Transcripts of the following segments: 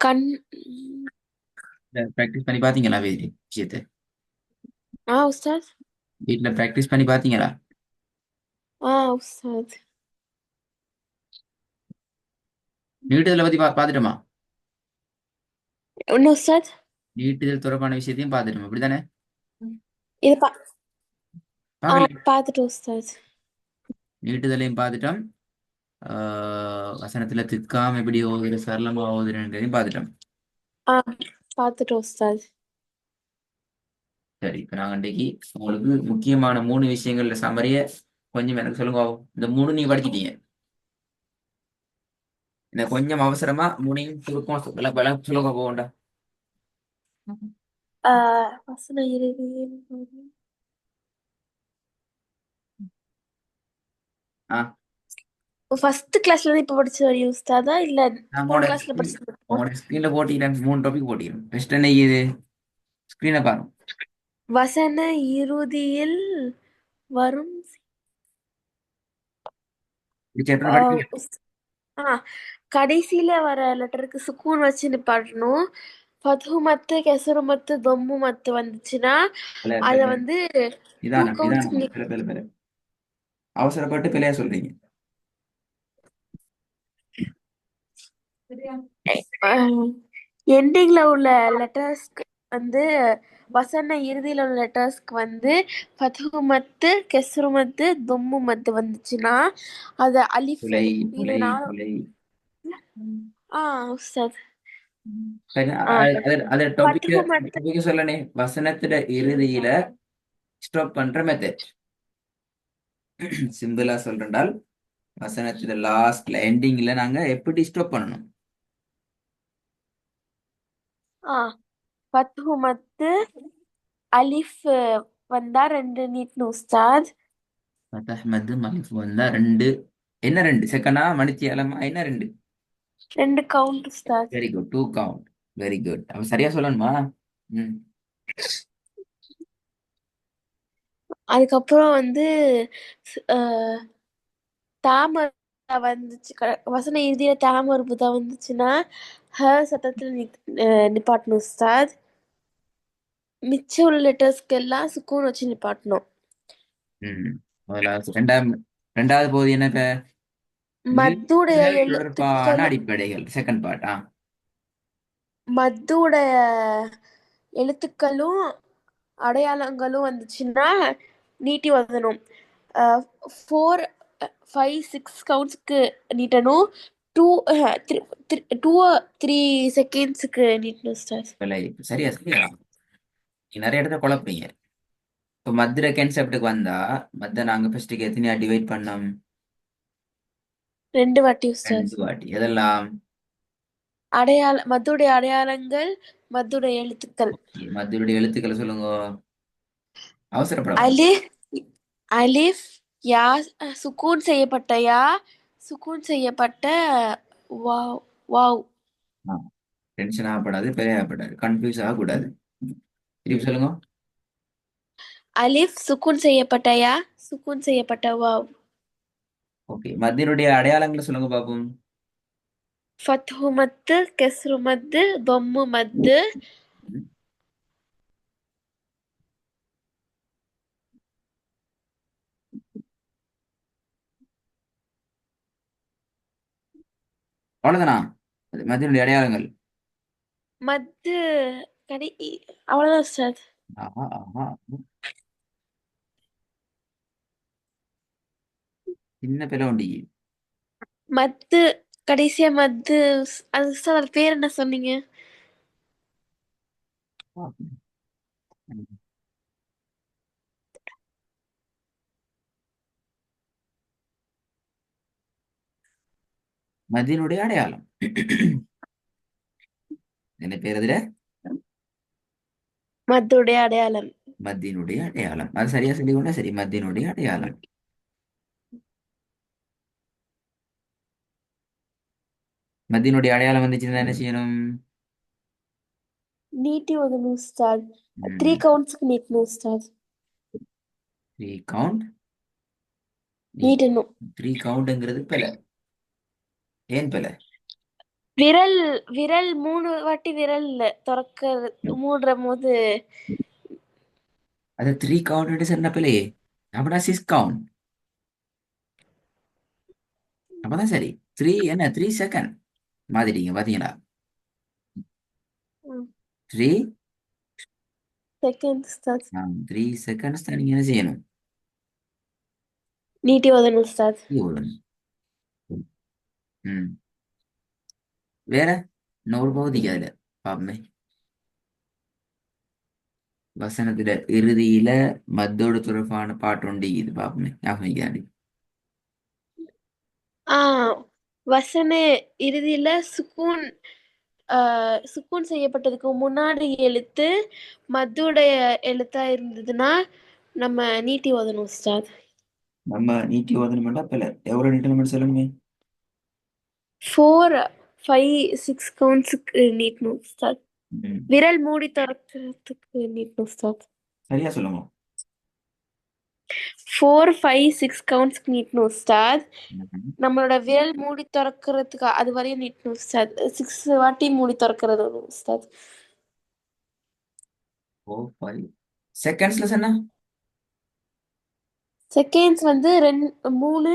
கண். ப்ராக்டிஸ் பண்ணி பாத்தீங்களா விஷயத்தை? உஸ்தாத். வீட்ல ப்ராக்டிஸ் பண்ணி பாத்தீங்களா? உஸ்தாத். நீட்டுதலை பத்தி பாத்துட்டோமா? என்ன உஸ்தாத்? நீட்டுதல் தொடர்பான விஷயத்தையும் பாத்துட்டோம், அப்படித்தானே? இது பார்க்கல. பார்த்துட்டு உஸ்தாத். நீட்டுதலையும் பார்த்துட்டோம். வசனத்துல திக்காம எப்படி ஓதுற சரளமா ஓதுறன்றதையும் பார்த்துட்டோம். ஆ பார்த்துட்டு உஸ்தாத். சரி, இப்ப நாங்க இன்றைக்கு உங்களுக்கு முக்கியமான 3 விஷயங்கள்ல சமரிய கொஞ்சம் எனக்கு சொல்லுங்க. இந்த 3 நீங்க படிச்சிட்டீங்க. இந்த கொஞ்சம் அவசரமா 3ஐயும் சுருக்கம் சொல்லுங்க போகண்டா. ஆ, வசன இறுதியில் ஆ, ஃபர்ஸ்ட் கிளாஸ்ல இருந்து இப்ப படிச்சு வரையும் உஸ்தாதா இல்ல நான் போன கிளாஸ்ல படிச்சது? உங்களோட ஸ்கிரீன்ல போட்டிக்கிறேன். 3 டாபிக் போட்டிக்கிறேன். ஃபர்ஸ்ட் என்ன இது? ஸ்கிரீனை பாருங்க. வசன இறுதியில் வரும். இது சாப்டர் ஆ, படிப்பீங்க. ஆ கடைசியில வர லெட்டருக்கு சுக்கூன் வச்சு நிப்பாட்டணும். ஃபத்ஹு மத்து கெசரு மத்து தொம்மு மத்து வந்துச்சுன்னா பிள்ளை அத பிள்ளை வந்து டூ நிதானம் நிதானம், கவுண்ட்ஸ்க்கு. பிள்ளை பிள்ளை பிள்ளை அவசரப்பட்டு பிள்ளையா சொல்றீங்க. எண்டிங்ல உள்ள லெட்டர்ஸ்க்கு வந்து வசன இறுதியில உள்ள லெட்டர்ஸ்க்கு வந்து ஃபத்ஹு மத்து கெஸ்ரு மத்து தொம்மு மத்து வந்துச்சுன்னா அத அலிஃப் புலை இது புலை நானும். புலை. ஆ உஸ்தாத். சரி, ஆ அத டாபிக் ஃபத்ஹு மத்து. டாபிக் சொல்லனே. வசனத்துல இறுதியில ஸ்டாப் பண்ற மெத்தட் சிம்பிளா சொல்றால், வசனத்துல லாஸ்ட்ல எண்டிங்ல நாங்க எப்படி ஸ்டாப் பண்ணணும்? ஆ ஃபத்ஹு மத்து அலிஃப் வந்தா ரெண்டு நீட்னு உஸ்தாத். அஹ்மது மலிஃப் வந்தா ரெண்டு. என்ன ரெண்டு செகண்டா மணித்தியாலமா என்ன ரெண்டு? ரெண்டு count Ustad. Very good, 2 count. Very good. அவ சரியா சொல்லணுமா? ம். அதுக்கப்புறம் வந்து தாமரை வந்துச்சு வசன இறுதியில தாமரை தான் வந்துச்சுன்னா சத்தத்துல நிப்பாட்டணும் உஸ்தாத். மிச்சம் உள்ள லெட்டர்ஸ்க்கு எல்லாம் சுக்கூன் வச்சு நிப்பாட்டணும். ம். ரெண்டாவது பகுதி என்ன இப்ப? மத்துடைய நீட்டுதல் தொடர்பான எழுத்துக்களும் அடிப்படைகள், செகண்ட் பார்ட். மத்துடைய எழுத்துக்களும் அடையாளங்களும் வந்துச்சுன்னா நீட்டி வரணும். 4 5 6 கவுண்ட்ஸ்க்கு நீட்டணும். டூ டூ 3 செகண்ட்ஸுக்கு நீட்டணும் சார். சரியா சரியா. நீ நிறைய இடத்துல குழப்பீங்க. இப்போ மதுரை கான்செப்டுக்கு வந்தா, நாங்க ஃபர்ஸ்ட்டுக்கு எத்தனையா டிவைட் பண்ணோம்? 2 வாட்டி சார். 2 வாட்டி. எதெல்லாம்? மத்துடைய அடையாளங்கள் மத்துடைய எழுத்துக்கள். மதுரையுடைய எழுத்துக்களை சொல்லுங்க. அவசரப்படக்கூடாது. அலிஃப் அலிஃப் யா சுக்கூன் செய்யப்பட்ட யா சுக்கூன் செய்யப்பட்ட வாவ் வாவ். டென்ஷன் ஆகப்படாது, பெரியாகப்படாது, கன்ஃபியூஸ் ஆகக்கூடாது. திருப்பி சொல்லுங்க. அலிஃப் சுக்கூன் செய்யப்பட்ட யா சுக்கூன் செய்யப்பட்ட வாவ். ஓகே, மத்தியனுடைய அடையாளங்களை சொல்லுங்க பாப்போம். ஃபத்ஹு மத்து கெஸ்ரு மத்து தொம்மு மத்து. ம். அவ்வளவுதானா? மத்தியனுடைய அடையாளங்கள். மத்து கடை அவ்வளவுதான் சார். ஆஹா ஆஹா. சின்ன பிள்ளை உண்டி. மத்து கடைசியா மத்து. அது சார் அது பேர் என்ன சொன்னீங்க? மத்தியனுடைய அடையாளம். என்ன பேர் அதுல? மத்துடைய அடையாளம். மத்தியனுடைய அடையாளம். அது சரியா சொல்லி கொண்டா சரி. மத்தியனுடைய அடையாளம். மத்தியனுடைய அடையாளம் வந்துச்சுன்னா என்ன செய்யணும்? நீட்டி ஒதுணும் சார். த்ரீ ம். கவுண்ட்ஸ்க்கு நீட்டணும் சார். 3 கவுண்ட். நீட்டணும். 3 கவுண்ட்ங்கிறது பிழை. ஏன் பிழை? விரல் விரல் 3 வாட்டி விரல் திறக்க மூடுற போது அது 3 கவுண்ட் சொன்ன பிள்ளையே. அப்படின்னா 6 கவுண்ட். அப்பதான் சரி. 3 செகண்ட் மாதிரிங்க பாத்தீங்களா? 3 செகண்ட்ஸ் தான் 3 செகண்ட்ஸ் தான் நீங்க என்ன செய்யணும்? நீட்டி ஓதணும் உஸ்தாத். ஓடணும். ம். வேற இன்னொரு பகுதிக்கு அதுல பாப்பமே. வசனத்துல இறுதியில மத்தோடு தொடர்பான பாட்டு உண்டு இது பாப்பமே. ஞாபகம் வைக்காண்டி. ஆ வசன இறுதியில சுக்கூன் சுக்கூன் செய்யப்பட்டதுக்கு முன்னாடி எழுத்து மத்துடைய எழுத்தா இருந்ததுன்னா நம்ம நீட்டி ஓதணும் உஸ்தாத். நம்ம நீட்டி ஓதணுமெண்டா பிள்ளை எவ்வளவு நீட்டணும் சொல்லுங்க. 4 5 6 கவுண்ட்ஸுக்கு நீட்டணும் உஸ்தாத். ம். விரல் மூடி திறக்கிறதுக்கு நீட்டணும் உஸ்தாத். சரியா சொல்லுங்க. 4 5 6 கவுண்ட்ஸ்க்கு நீட்டணும் உஸ்தாத். ம். நம்மளோட விரல் மூடி திறக்கிறதுக்கு அது வரையும் நீட்டணும் உஸ்தாத். 6 வாட்டி மூடி திறக்கிறது உஸ்தாத். 4 5 செகண்ட்ஸ்ல சொன்னா. செகண்ட்ஸ் வந்து 3.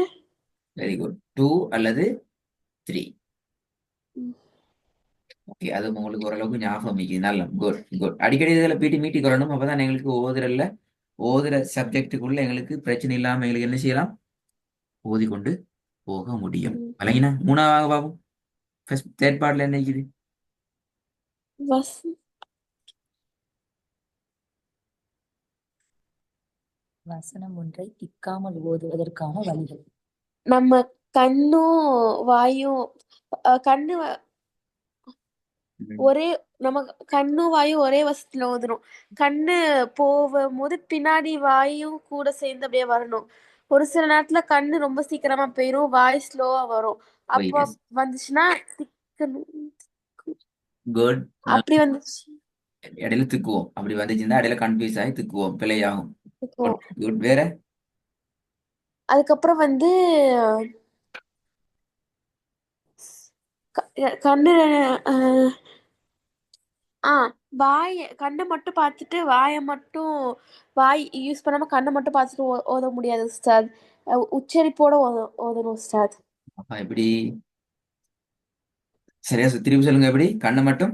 Very good. 2 அல்லது 3. ஓகே, அது உங்களுக்கு ஓரளவுக்கு ஞாபகம் இருக்குது. நல்ல குட் குட். அடிக்கடி இதில் பீட்டி மீட்டி கொள்ளணும். அப்பதான் எங்களுக்கு ஓதுற சப்ஜெக்டுக்குள்ள எங்களுக்கு பிரச்சனை இல்லாம எங்களுக்கு என்ன செய்யலாம்? ஓதிக்கொண்டு போக முடியும். வழங்கினா மூணாவது பாபம். ஃபர்ஸ்ட் தேர்ட் பார்ட்ல என்ன இருக்குது? வஸ் வசனம் ஒன்றை திக்காமல் ஓதுவதற்கான வழிகள். நம்ம கண்ணும் வாயும் கண்ணு ம். ஒரே நம்ம கண்ணும் வாயும் ஒரே வசத்துல ஓதணும். கண்ணு போகும்போது பின்னாடி வாயும் கூட சேர்ந்து அப்படியே வரணும். ஒரு சில நேரத்துல கண்ணு ரொம்ப சீக்கிரமா போயிரும், வாய் ஸ்லோவா வரும். ஓ அப்போ எஸ். வந்துச்சுன்னா திக்கணும். குட். அப்படி வந்துச்சு இடையில திக்குவோம். அப்படி வந்துச்சுன்னா இடையில கன்ஃபியூஸ் ஆகி திக்குவோம், பிழையாகும். திக்குவோம். குட். வேற அதுக்கப்புறம் வந்து கண்ணு அஹ், ஆ கண்ணை மட்டும் பார்த்துட்டு வாயை மட்டும் வாய் யூஸ் பண்ணாம கண்ணை மட்டும் பார்த்துட்டு ஓத முடியாது உஸ்தாத். உச்சரிப்போட ஓதணும் உஸ்தாத். அப்பா எப்படி? சரியா திருப்பி சொல்லுங்க. எப்படி கண்ணை மட்டும்?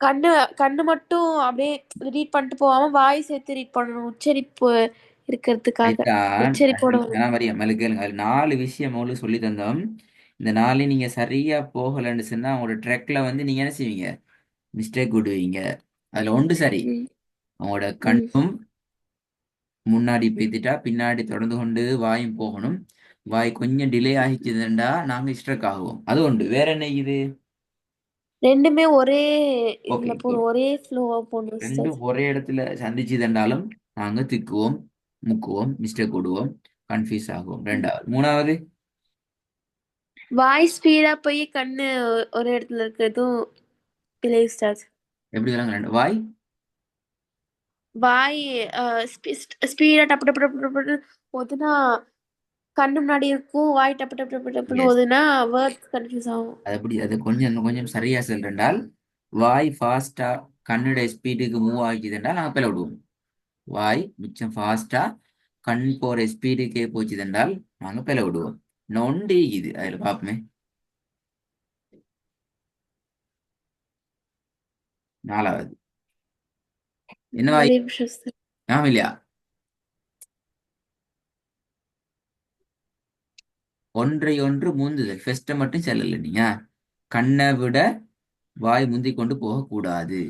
கண்ணு கண்ணு மட்டும் அப்படியே ரீட் பண்ணிட்டு போகாம வாய் சேர்த்து ரீட் பண்ணணும், உச்சரிப்பு இருக்கிறதுக்காக. அதுதான். உச்சரிப்போட ஆனா மரியா மேல கேளுங்க. அது 4 விஷயம் உங்களுக்கு சொல்லி தந்தோம். இந்த 4 நீங்க சரியா போகலன்னு சொன்னா உங்களோட ட்ரெக்ல வந்து நீங்க என்ன செய்வீங்க? மிஸ்டேக் விடுவீங்க. அதுல ஒன்று சரி. ம், உங்களோட ம். கண்ணும் முன்னாடி போய்த்துட்டா பின்னாடி தொடர்ந்து கொண்டு வாயும் போகணும். வாய் கொஞ்சம் டிலே ஆகிச்சுதுண்டா நாங்க ஸ்ட்ரக் ஆகுவோம். அது உண்டு. வேற என்ன இது? ரெண்டுமே ஒரே ஓகே இதுல குட். போகணும், ஒரே ஃப்ளோவா போகணும் உஸ்தாத். ரெண்டும் ஒரே இடத்துல சந்திச்சுதுண்டாலும் நாங்க திக்குவோம், முக்குவோம், மிஸ்டேக் விடுவோம், கன்ஃபியூஸ் ஆகுவோம். ரெண்டாவது. மூணாவது வாய் ஸ்பீடா போய் கண்ணு ஒரு இடத்துல இருக்கிறதும் பிழை உஸ்தாத். எப்படி வராங்க? ரெண்டு வாய் வாய் ஸ்பீடா டப்பு டப்பு டப்பு டப்புன்னு ஓதுனா கண்ணு முன்னாடி இருக்கும், வாய் டப்பு டப்பு டப்பு டப்புன்னு எஸ். ஓதுனா வேர்ட்ஸ் கன்ஃபியூஸ் ஆகும். அது எப்படி? அது கொஞ்சம் இன்னும் கொஞ்சம் சரியா சொல்றேன்டால் வாய் ஃபாஸ்டா கண்ணுட ஸ்பீடுக்கு மூவ் ஆகிச்சுதுண்டா நாங்க பிள்ளை விடுவோம். வாய் மிச்சம் ஃபாஸ்டா கண் போற ஸ்பீடுக்கே போச்சுதுண்டால் நாங்க பிள்ளை விடுவோம். நொண்டி இது அதுல பாப்போமே. நாலாவது என்ன வாய்? ஒரே நிமிஷம் உஸ்தாத். ஞாபகம் இல்லையா? ஒன்றை ஒன்று முந்துதல். ஃபெஸ்ட்டை மட்டும் செல்லல நீங்க. கண்ணை விட வாய் முந்தி கொண்டு போகக்கூடாது.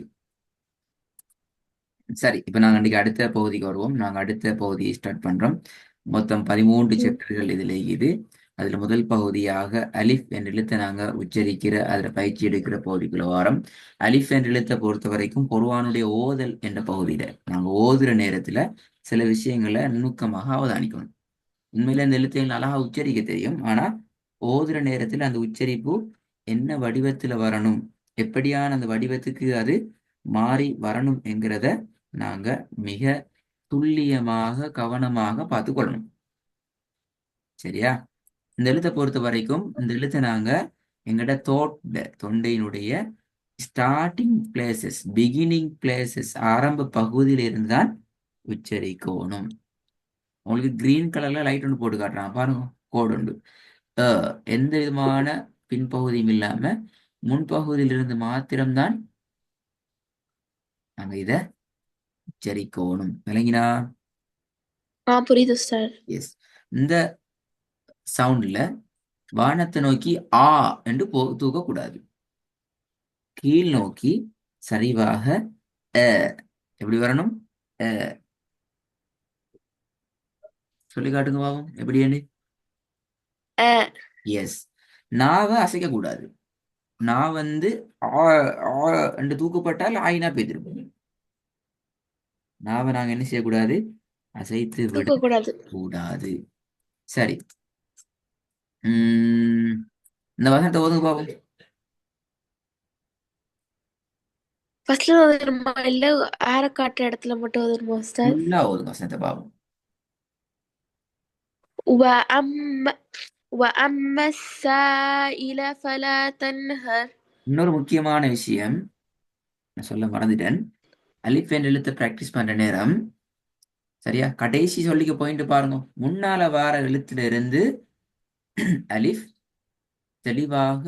சரி, இப்ப நாங்க இன்னைக்கு அடுத்த பகுதிக்கு வருவோம். நாங்க அடுத்த பகுதியை ஸ்டார்ட் பண்றோம். மொத்தம் 13 ம், சாப்டர்கள் இதுல இருக்குது. அதுல முதல் பகுதியாக அலிஃப் என்ற எழுத்தை நாங்க உச்சரிக்கிற அதுல பயிற்சி எடுக்கிற பகுதிக்குள்ள வாரம். அலிஃப் என்ற எழுத்தை பொறுத்த வரைக்கும் குர்ஆனுடைய ஓதல் என்ற பகுதியில நாங்க ஓதுற நேரத்துல சில விஷயங்களை நுணுக்கமாக அவதானிக்கணும். உண்மையில இந்த எழுத்தை அழகா உச்சரிக்க தெரியும். ஆனா ஓதுற நேரத்துல அந்த உச்சரிப்பு என்ன வடிவத்துல வரணும், எப்படியான அந்த வடிவத்துக்கு அது மாறி வரணும் என்கிறத நாங்க மிக துல்லியமாக கவனமாக பார்த்து கொள்ளணும். சரியா? இந்த எழுத்தை பொறுத்த வரைக்கும் இந்த எழுத்தை நாங்க எங்கட தொண்டையினுடைய ஸ்டார்டிங் பிளேசஸ், பிகினிங் பிளேசஸ், ஆரம்ப பகுதியில இருந்து தான் உச்சரிக்கணும். உங்களுக்கு கிரீன் கலர்ல லைட் ஒன்று போட்டு காட்டுறான் பாருங்க, கோடு உண்டு. எந்த விதமான பின்பகுதியும் இல்லாம முன்பகுதியிலிருந்து மாத்திரம்தான் நாங்க இத உச்சரிக்கணும். விளங்கினா? புரியுது சார். எஸ். இந்த சவுண்ட்ல வானத்தை நோக்கி ஆ என்று தூக்க கூடாது. கீழ் நோக்கி சரிவாக அ எப்படி வரணும்? அ சொல்லி காட்டுங்க பாவம் எப்படின்னு. எஸ். நாவை அசைக்க கூடாது. நான் ஆ ஆ என்று தூக்கப்பட்டால் ஆயினா பேத்திருப்போம். நாவை நாங்க என்ன செய்யக்கூடாது? அசைத்து விட தூக்க கூடாது. கூடாது. சரி. இந்த வசனத்தை ஓதுங்க பாவம். ஃபர்ஸ்ட்ல ஓதணுமா இல்ல ஆர காட்டுற இடத்துல மட்டும் ஓதணுமா சார்? ஃபுல்லா ஓதுங்க வசனத்தை பாவம். وأما وأما السائل فلا تنهر. இன்னொரு முக்கியமான விஷயம் நான் சொல்ல மறந்துட்டேன். அலிஃப் என்ற எழுத்தை பிராக்டிஸ் பண்ற நேரம் சரியா கடைசி சொல்லிக்க போயிட்டு பாருங்க, முன்னால வார எழுத்துல இருந்து அலிஃப் தெளிவாக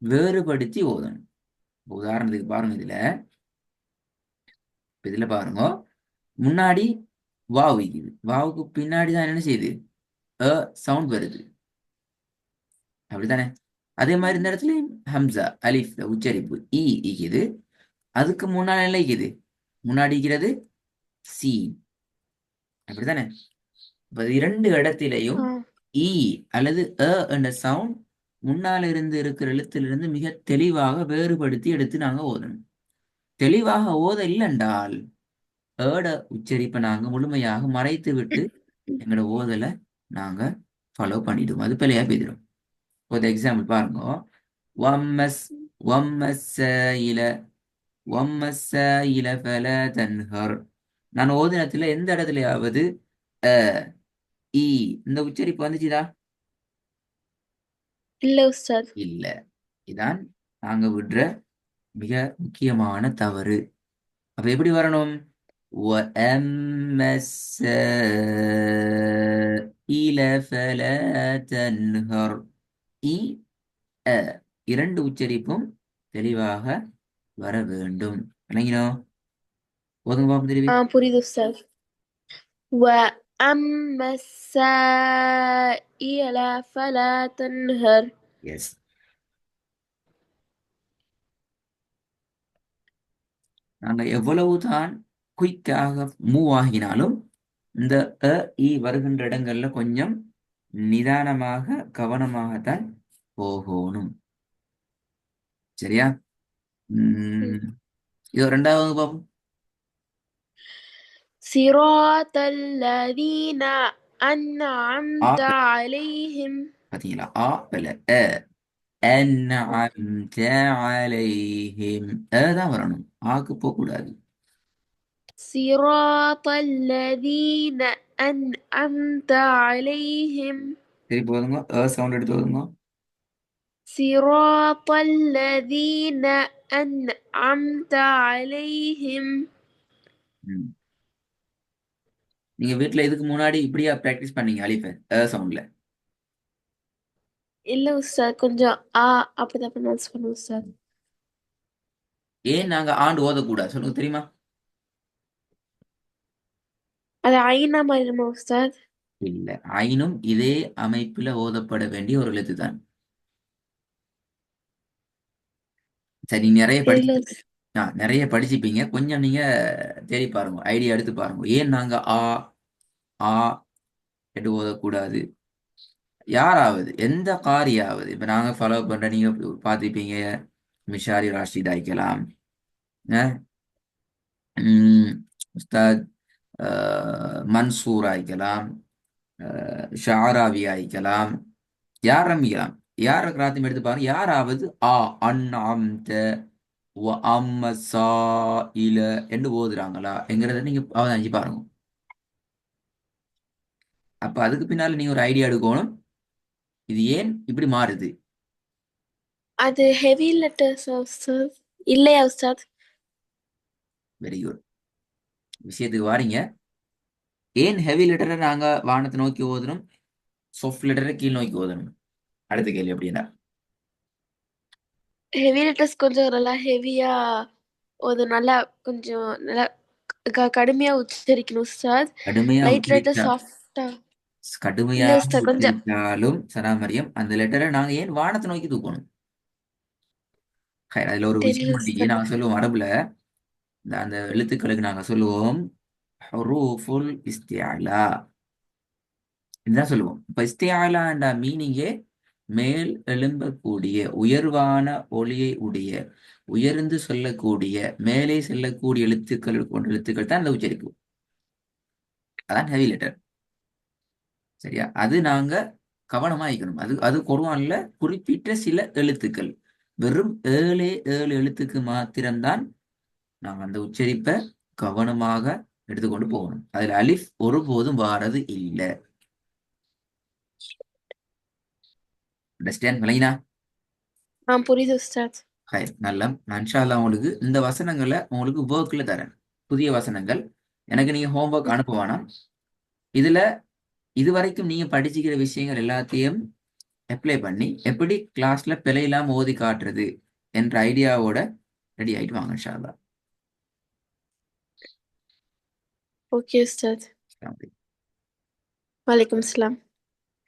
வேறுபடுத்தி ஓதணும். உதாரணத்துக்கு பாருங்க, இதுல பாருங்க, முன்னாடி வாவ் இருக்குது, வாவுக்கு பின்னாடி தான் என்ன செய்யுது? சவுண்ட் வருது, அப்படித்தானே? அதே மாதிரி இந்த இடத்துலயும் ஹம்சா அலிஃப் உச்சரிப்பு இ இருக்குது, அதுக்கு முன்னாடி என்ன இருக்குது? முன்னாடி இருக்கிறது சி, அப்படித்தானே? இப்ப இரண்டு இடத்திலையும் இ அல்லது என்ற சவுண்ட் முன்னால இருந்து இருக்கிற எழுத்திலிருந்து மிக தெளிவாக வேறுபடுத்தி எடுத்து நாங்க ஓதணும். தெளிவாக ஓத இல்லைன்றால் உச்சரிப்பை நாங்க முழுமையாக மறைத்து விட்டு எங்களோட ஓதலை நாங்க ஃபாலோ பண்ணிடுவோம், அது பிள்ளையா போயிடும். ஒரு எக்ஸாம்பிள் பாருங்க, வம்மஸ் வம்மஸ்ஸாயில வம்மஸ்ஸாயில ஃபலா தன்ஹர். நான் ஓதினத்துல எந்த இடத்துலயாவது அ இ இந்த உச்சரிப்பு வந்துச்சுதா? இல்ல உஸ்தாத். இல்ல. இதான் நாங்க விடுற மிக முக்கியமான தவறு. அப்ப எப்படி வரணும்? وَأَمَّا السَّائِلَ فَلَا تَنْهَرْ. இ அ இரண்டு உச்சரிப்பும் தெளிவாக வர வேண்டும். விளங்கினோ? போதுங்க பாப்போம் திருப்பி. புரியுது உஸ்தாத். وأما السائل فلا تنهر. எஸ். நாங்க எவ்வளவுதான் குயிக்காக மூவ் ஆகினாலும் இந்த இ வருகின்ற இடங்கள்ல கொஞ்சம் நிதானமாக கவனமாகத்தான் போகணும். சரியா? இது ரெண்டாவது பாப்போம். صراط الذين أنعمت عليهم. பாத்தீங்களா? பல أنعمت عليهم தான் வரணும், ஆக்கு போக கூடாது. صراط الذين أنعمت عليهم. சரி போதுங்க, சவுண்ட் எடுத்து போதுங்க. صراط الذين أنعمت عليهم. நீங்க வீட்டுல இதுக்கு முன்னாடி இப்படியா பிராக்டிஸ் பண்ணீங்க அலிஃப சவுண்ட்ல? இல்ல உஸ்தாத், கொஞ்சம் அப்படிதான் ப்ரொனவுன்ஸ் பண்ணுவோம் உஸ்தாத். ஏன் நாங்க ஆண்டு ஓதக்கூடாது சொல்லுங்க தெரியுமா? அது ஐனா மாறிடுமா உஸ்தாத்? இல்ல, ஐனும் இதே அமைப்புல ஓதப்பட வேண்டிய ஒரு எழுத்து தான். சரி, நிறைய இல்ல படிச்சு நிறைய படிச்சுப்பீங்க, கொஞ்சம் நீங்க தேடி பாருங்க, ஐடியா எடுத்து பாருங்க, ஏன் நாங்க ஆ எடு ஓதக்கூடாது. யாராவது எந்த காரியாவது இப்ப நாங்க ஃபாலோ பண்ற, நீங்க பார்த்துப்பீங்க, மிஷாரி ராஷித் ஆயிக்கலாம், உஸ்தாத் மன்சூர் ஆயிக்கலாம், ஷாராவி ஆயிக்கலாம், யார் ரம்பிக்கலாம், யார கிராத்தியம் எடுத்து பாருங்க, யாராவது அன்அம்த வ அம்மஸா இல என்று ஓதுறாங்களா என்கிறத நீங்க அவதானிச்சு பாருங்க. அப்ப அதுக்கு பின்னால நீங்க ஒரு ஐடியா எடுக்கணும், இது ஏன் இப்படி மாறுது. அது ஹெவி லெட்டர்ஸ் உஸ்தாத். இல்லையா உஸ்தாத்? Very good. விஷயத்துக்கு வாரீங்க. ஏன் ஹெவி லெட்டரை நாங்க வானத்தை நோக்கி ஓதணும், சாஃப்ட் லெட்டரை கீழ் நோக்கி ஓதணும்? அடுத்த கேள்வி அப்படின்னா ஹெவி லெட்டர்ஸ் கொஞ்சம் நல்லா ஹெவியா ஒரு நல்லா கொஞ்சம் நல்லா கடுமையா உச்சரிக்கணும் உஸ்தாத். கடுமையா லைட் லெட்டர் உச்சரிச்சா சாஃப்டா. இல்ல கடுமையாக உஸ்தாத் கொஞ்சம். உச்சரித்தாலும் சராமரியம் அந்த லெட்டரை நாங்க ஏன் வானத்தை நோக்கி தூக்கணும்? அதுல ஒரு தெரியல விஷயம் இருக்கு. உஸ்தாத். நாங்க சொல்லுவோம் அரபுல அந்த எழுத்துக்களுக்கு நாங்க சொல்லுவோம் ஹுரூஃபுல் இஸ்திஅலா. இதுதான் சொல்லுவோம். இப்ப இஸ்திஅலான்ற மீனிங்கே மேல் எழும்பக்கூடிய உயர்வான ஒளியை உடைய, உயர்ந்து சொல்லக்கூடிய, மேலே செல்லக்கூடிய எழுத்துக்கள் கொண்ட எழுத்துக்கள் தான் அந்த உச்சரிப்பு. அதான் ஹெவி லெட்டர். சரியா? அது நாங்க கவனமா இருக்கணும். அது அது குர்ஆன்ல குறிப்பிட்ட சில எழுத்துக்கள், வெறும் 7 எழுத்துக்கு மாத்திரம்தான் நாங்க அந்த உச்சரிப்பை கவனமாக எடுத்துக்கொண்டு போகணும். அதுல அலிஃப் ஒருபோதும் வாரது இல்லை. அண்டர்ஸ்டாண்ட் விளங்கினா? புரியுது உஸ்தாத். ஹை, நல்ல. நான் இன்ஷா அல்லாஹ் உங்களுக்கு இந்த வசனங்களை உங்களுக்கு ஒர்க்ல தரேன். புதிய வசனங்கள் எனக்கு நீங்க ஹோம்ஒர்க் அனுப்ப வேணாம். இதுல இதுவரைக்கும் நீங்க படிச்சுக்கிற விஷயங்கள் எல்லாத்தையும் அப்ளை பண்ணி எப்படி கிளாஸ்ல பிழையில்லாம ஓதி காட்டுறது என்ற ஐடியாவோட ரெடி ஆயிட்டு வாங்க இன்ஷா ஓகே உஸ்தாத். அல்லாஹ். வலைக்கும் அஸ்ஸலாம்.